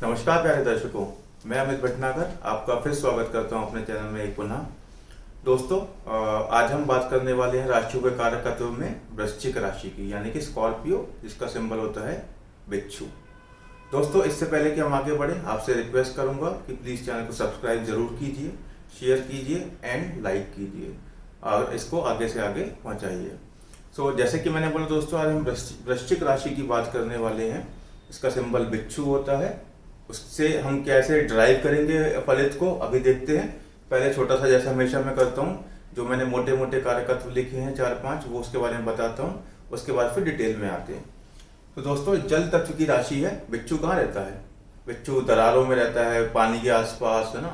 नमस्कार प्यारे दर्शकों, मैं अमित भटनागर आपका फिर स्वागत करता हूं अपने चैनल में एक पुनः। दोस्तों, आज हम बात करने वाले हैं राशियों के कारकत्व में वृश्चिक राशि की, यानी कि स्कॉर्पियो, जिसका सिंबल होता है बिच्छू। दोस्तों, इससे पहले कि हम आगे बढ़े, आपसे रिक्वेस्ट करूंगा कि प्लीज़ चैनल को सब्सक्राइब जरूर कीजिए, शेयर कीजिए एंड लाइक कीजिए और इसको आगे से आगे पहुँचाइए। जैसे कि मैंने बोला दोस्तों, आज हम वृश्चिक राशि की बात करने वाले हैं। इसका सिंबल बिच्छू होता है। उससे हम कैसे ड्राइव करेंगे फलित को, अभी देखते हैं। पहले छोटा सा, जैसा हमेशा मैं करता हूँ, जो मैंने मोटे मोटे कारकत्व लिखे हैं 4-5, वो उसके बारे में बताता हूँ। उसके बाद फिर डिटेल में आते हैं। तो दोस्तों, जल तत्व की राशि है। बिच्छू कहाँ रहता है? बिच्छू दरारों में रहता है, पानी के आसपास, है ना,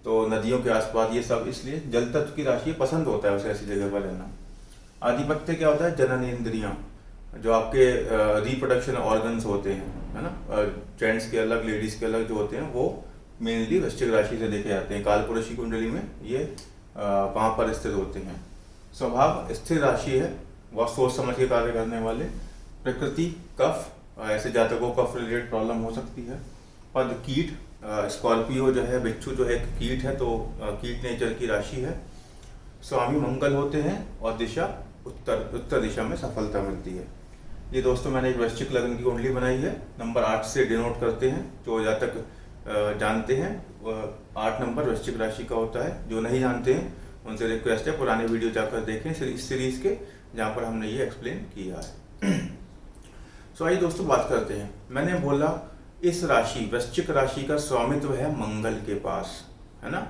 तो नदियों के आसपास, ये सब इसलिए जल तत्व की राशि है। पसंद होता है उसे ऐसी जगह पर रहना। आधिपत्य क्या होता है? जननेंद्रियां, जो आपके रिप्रोडक्शन ऑर्गन्स होते हैं, है ना, जेंट्स के अलग, लेडीज के अलग जो होते हैं, वो मेनली वृश्चिक राशि से देखे जाते हैं। कालपुरुष की कुंडली में ये वहाँ पर स्थित होते हैं। स्वभाव स्थिर राशि है, वह सोच समझ के कार्य करने वाले। प्रकृति कफ, ऐसे जातकों को कफ रिलेटेड प्रॉब्लम हो सकती है। पद कीट, स्कॉर्पियो जो है, बिच्छू जो है कीट है, तो कीट नेचर की राशि है। स्वामी मंगल होते हैं और दिशा उत्तर दिशा में सफलता मिलती है। ये दोस्तों, मैंने एक वृश्चिक लग्न की कुंडली बनाई है। नंबर 8 से डिनोट करते हैं। जो जातक जानते हैं, वह 8 नंबर वृश्चिक राशि का होता है। जो नहीं जानते हैं, उनसे रिक्वेस्ट है पुराने वीडियो जाकर देखें इस सीरीज के, जहाँ पर हमने ये एक्सप्लेन किया है। आइए दोस्तों, बात करते हैं। मैंने बोला इस राशि, वृश्चिक राशि का स्वामित्व है मंगल के पास, है ना।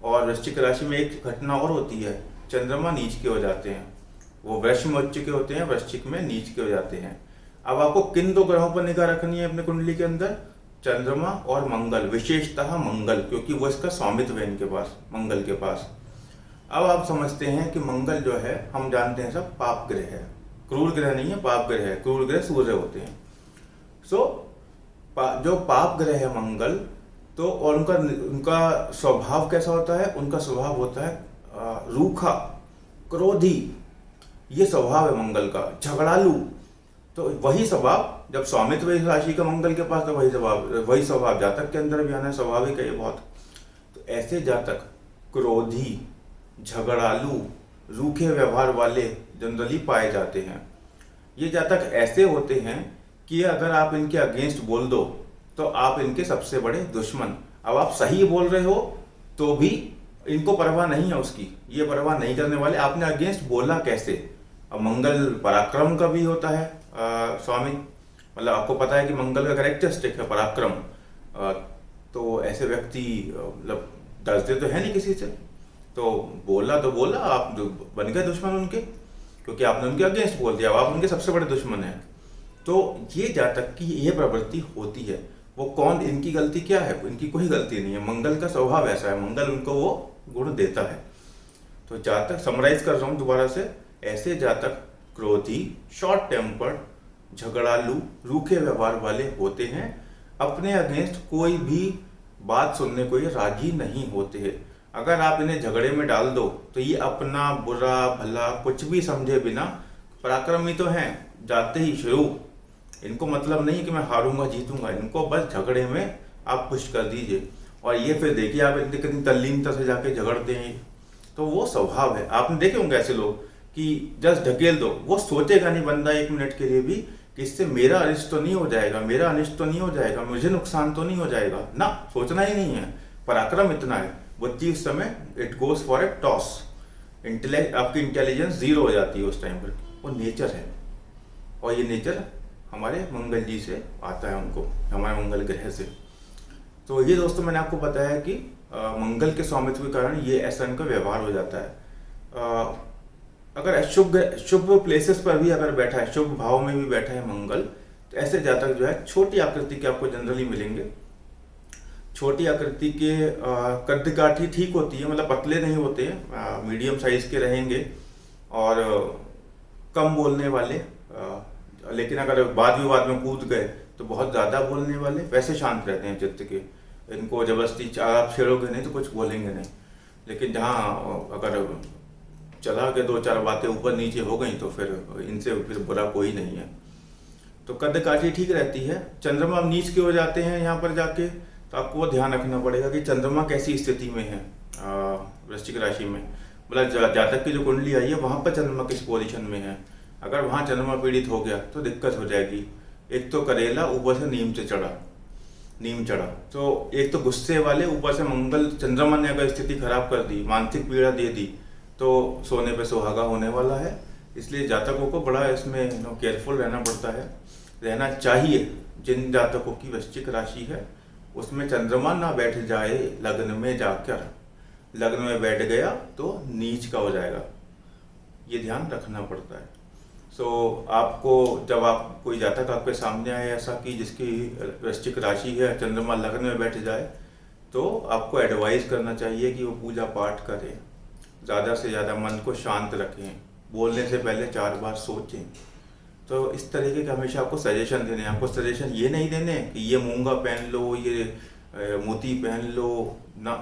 और वृश्चिक राशि में एक घटना और होती है, चंद्रमा नीच के हो जाते हैं। वो वृष में उच्च के होते हैं, वृश्चिक में नीच के हो जाते हैं। अब आपको किन 2 ग्रहों पर निगाह रखनी है अपने कुंडली के अंदर? चंद्रमा और मंगल, विशेषतः मंगल, क्योंकि वो इसका स्वामित्व है इनके पास, मंगल के पास। अब आप समझते हैं कि मंगल जो है, हम जानते हैं सब, पाप ग्रह है। क्रूर ग्रह नहीं है, पाप ग्रह है। क्रूर ग्रह सूर्य होते हैं। जो पाप ग्रह है मंगल, तो और उनका स्वभाव कैसा होता है? उनका स्वभाव होता है रूखा, क्रोधी। ये स्वभाव है मंगल का, झगड़ालू। तो वही स्वभाव, जब स्वामित्व इस राशि का मंगल के पास, तो वही स्वभाव जातक के अंदर भी आना है। स्वाभाविक है ये बहुत। तो ऐसे जातक क्रोधी, झगड़ालू, रूखे व्यवहार वाले जनरली पाए जाते हैं। ये जातक ऐसे होते हैं कि अगर आप इनके अगेंस्ट बोल दो, तो आप इनके सबसे बड़े दुश्मन। अब आप सही बोल रहे हो तो भी इनको परवाह नहीं है उसकी, ये परवाह नहीं करने वाले। आपने अगेंस्ट बोला कैसे? अब मंगल पराक्रम का भी होता है स्वामी, मतलब आपको पता है कि मंगल का कैरेक्टरिस्टिक है पराक्रम। तो ऐसे व्यक्ति मतलब डरते तो है नहीं किसी से, तो बोला, आप बन गए दुश्मन उनके, क्योंकि आपने उनके अगेंस्ट बोल दिया। अब आप उनके सबसे बड़े दुश्मन हैं। तो ये जातक की ये प्रवृत्ति होती है। वो कौन, इनकी गलती क्या है? इनकी कोई गलती नहीं है, मंगल का स्वभाव ऐसा है, मंगल उनको वो गुण देता है। तो जातक, समराइज कर रहा हूँ दोबारा से, ऐसे जातक क्रोधी, शॉर्ट टेम्पर्ड, झगड़ालू, रूखे व्यवहार वाले होते हैं। अपने अगेंस्ट कोई भी बात सुनने को ये राजी नहीं होते हैं। अगर आप इन्हें झगड़े में डाल दो, तो ये अपना बुरा भला कुछ भी समझे बिना, पराक्रमी तो हैं, जाते ही शुरू। इनको मतलब नहीं कि मैं हारूंगा जीतूंगा, इनको बस झगड़े में आप पुश कर दीजिए। और ये फिर देखिए आप इतनी कितनी तल्लीनता से जाके झगड़ते हैं। तो वो स्वभाव है। आपने देखे होंगे ऐसे लोग कि जस्ट ढकेल दो, वो सोचेगा नहीं बंदा 1 मिनट के लिए भी कि इससे मेरा अनिष्ट तो नहीं हो जाएगा, मेरा अनिष्ट तो नहीं हो जाएगा, मुझे नुकसान तो नहीं हो जाएगा ना, सोचना ही नहीं है। पराक्रम इतना है, बुद्धि उस समय it goes for a toss. आपकी इंटेलिजेंस 0 हो जाती है उस टाइम पर। वो नेचर है, और ये नेचर हमारे मंगल जी से आता है, उनको, हमारे मंगल ग्रह से। तो ये दोस्तों, मैंने आपको बताया कि मंगल के स्वामित्व के कारण ये ऐसा इनका व्यवहार हो जाता है। अगर शुभ प्लेसेस पर भी अगर बैठा है, शुभ भाव में भी बैठा है मंगल, तो ऐसे जातक जो है छोटी आकृति के आपको जनरली मिलेंगे। छोटी आकृति के कद काठी ठीक होती है, मतलब पतले नहीं होते हैं, मीडियम साइज के रहेंगे और कम बोलने वाले। लेकिन अगर वाद विवाद में कूद गए तो बहुत ज़्यादा बोलने वाले। वैसे शांत रहते हैं चित्त के, इनको जबरदस्ती आप छेड़ोगे नहीं तो कुछ बोलेंगे नहीं। लेकिन जहाँ अगर चला के 2-4 बातें ऊपर नीचे हो गई तो फिर इनसे फिर बुरा कोई नहीं है। तो कदकाठी ठीक रहती है। चंद्रमा नीच की ओर जाते हैं यहाँ पर जाके, तो आपको वो ध्यान रखना पड़ेगा कि चंद्रमा कैसी स्थिति में है वृश्चिक राशि में। मतलब जातक की जो कुंडली आई है वहाँ पर चंद्रमा किस पोजीशन में है। अगर वहाँ चंद्रमा पीड़ित हो गया तो दिक्कत हो जाएगी। एक तो करेला ऊपर से नीम चढ़ा, तो एक तो गुस्से वाले, ऊपर से मंगल चंद्रमा ने अगर स्थिति खराब कर दी, मानसिक पीड़ा दे दी, तो सोने पे सुहागा होने वाला है। इसलिए जातकों को बड़ा इसमें केयरफुल रहना चाहिए। जिन जातकों की वृश्चिक राशि है उसमें चंद्रमा ना बैठ जाए लग्न में जाकर, लग्न में बैठ गया तो नीच का हो जाएगा, ये ध्यान रखना पड़ता है। आपको जब आप कोई जातक आपके सामने आए ऐसा कि जिसकी वृश्चिक राशि है, चंद्रमा लग्न में बैठ जाए, तो आपको एडवाइस करना चाहिए कि वो पूजा पाठ करें, ज़्यादा से ज़्यादा मन को शांत रखें, बोलने से पहले 4 बार सोचें। तो इस तरीके के हमेशा आपको सजेशन देने, आपको सजेशन ये नहीं देने कि ये मूंगा पहन लो, ये मोती पहन लो ना।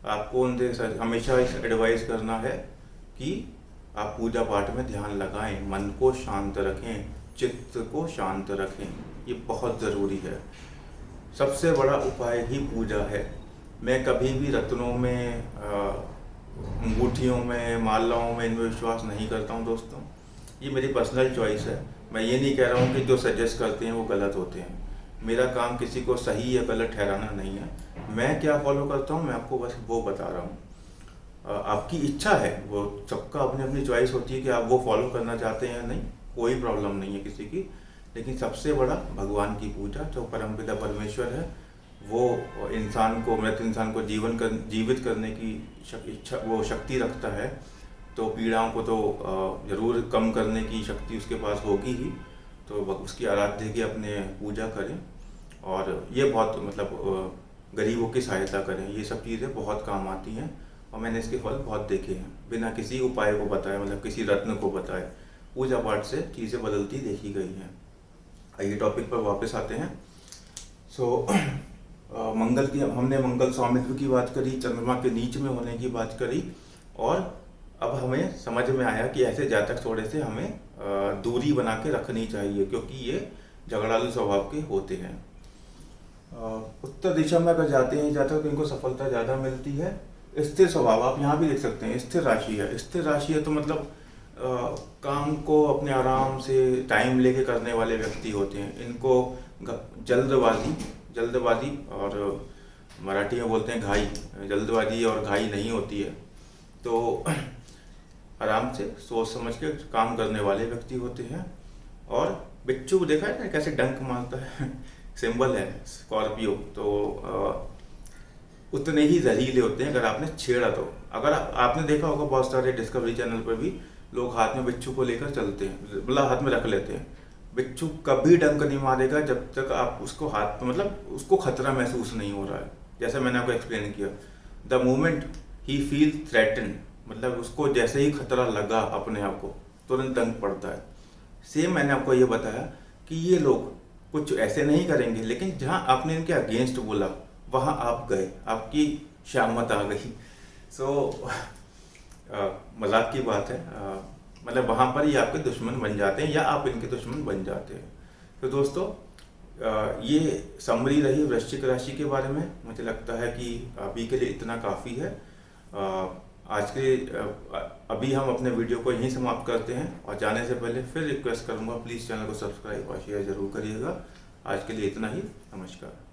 आपको उनसे हमेशा एडवाइस करना है कि आप पूजा पाठ में ध्यान लगाएं, मन को शांत रखें, चित्त को शांत रखें, ये बहुत ज़रूरी है। सबसे बड़ा उपाय ही पूजा है। मैं कभी भी रत्नों में, अंगूठियों में, मालाओं में इनमें विश्वास नहीं करता हूँ दोस्तों। ये मेरी पर्सनल चॉइस है। मैं ये नहीं कह रहा हूँ कि जो सजेस्ट करते हैं वो गलत होते हैं। मेरा काम किसी को सही या गलत ठहराना नहीं है। मैं क्या फॉलो करता हूँ मैं आपको बस वो बता रहा हूँ। आपकी इच्छा है, वो सबका अपनी अपनी चॉइस होती है कि आप वो फॉलो करना चाहते हैं या नहीं, कोई प्रॉब्लम नहीं है किसी की। लेकिन सबसे बड़ा भगवान की पूजा, जो परमपिता परमेश्वर है, वो इंसान को, मृत इंसान को जीवित करने की वो शक्ति रखता है। तो पीड़ाओं को तो ज़रूर कम करने की शक्ति उसके पास होगी ही। तो उसकी आराध्य की अपने पूजा करें, और ये बहुत मतलब गरीबों की सहायता करें। ये सब चीज़ें बहुत काम आती हैं और मैंने इसके फल बहुत देखे हैं। बिना किसी उपाय को बताए, मतलब किसी रत्न को बताए, पूजा पाठ से चीज़ें बदलती देखी गई हैं। आइए टॉपिक पर वापस आते हैं। मंगल की, हमने मंगल स्वामित्व की बात करी, चंद्रमा के नीच में होने की बात करी, और अब हमें समझ में आया कि ऐसे जातक थोड़े से हमें दूरी बना के रखनी चाहिए, क्योंकि ये झगड़ालू स्वभाव के होते हैं। उत्तर दिशा में अगर जाते हैं जातक तो इनको सफलता ज़्यादा मिलती है। स्थिर स्वभाव, आप यहाँ भी देख सकते हैं, स्थिर राशि है तो मतलब काम को अपने आराम से टाइम लेके करने वाले व्यक्ति होते हैं। इनको जल्दबाजी और मराठी में बोलते हैं घाई, जल्दबाजी और घाई नहीं होती है। तो आराम से सोच समझ के काम करने वाले व्यक्ति होते हैं। और बिच्छू देखा है ना कैसे डंक मारता है, सिंबल है स्कॉर्पियो। तो उतने ही जहरीले होते हैं अगर आपने छेड़ा तो। अगर आपने देखा होगा बहुत सारे डिस्कवरी चैनल पर भी लोग हाथ में बिच्छू को लेकर चलते हैं, मतलब हाथ में रख लेते हैं। बिच्छू कभी डंक नहीं मारेगा जब तक आप उसको हाथ में, मतलब उसको खतरा महसूस नहीं हो रहा है। जैसे मैंने आपको एक्सप्लेन किया, the moment he feel threaten, मतलब उसको जैसे ही खतरा लगा अपने आप को, तुरंत डंक पड़ता है। सेम मैंने आपको ये बताया कि ये लोग कुछ ऐसे नहीं करेंगे, लेकिन जहाँ आपने इनके अगेंस्ट बोला वहाँ आप गए, आपकी शामत आ गई। मजाक की बात है, मतलब वहाँ पर ही आपके दुश्मन बन जाते हैं या आप इनके दुश्मन बन जाते हैं। तो दोस्तों ये समरी रही वृश्चिक राशि के बारे में। मुझे लगता है कि अभी के लिए इतना काफ़ी है। अभी हम अपने वीडियो को यहीं समाप्त करते हैं, और जाने से पहले फिर रिक्वेस्ट करूँगा, प्लीज़ चैनल को सब्सक्राइब और शेयर ज़रूर करिएगा। आज के लिए इतना ही, नमस्कार।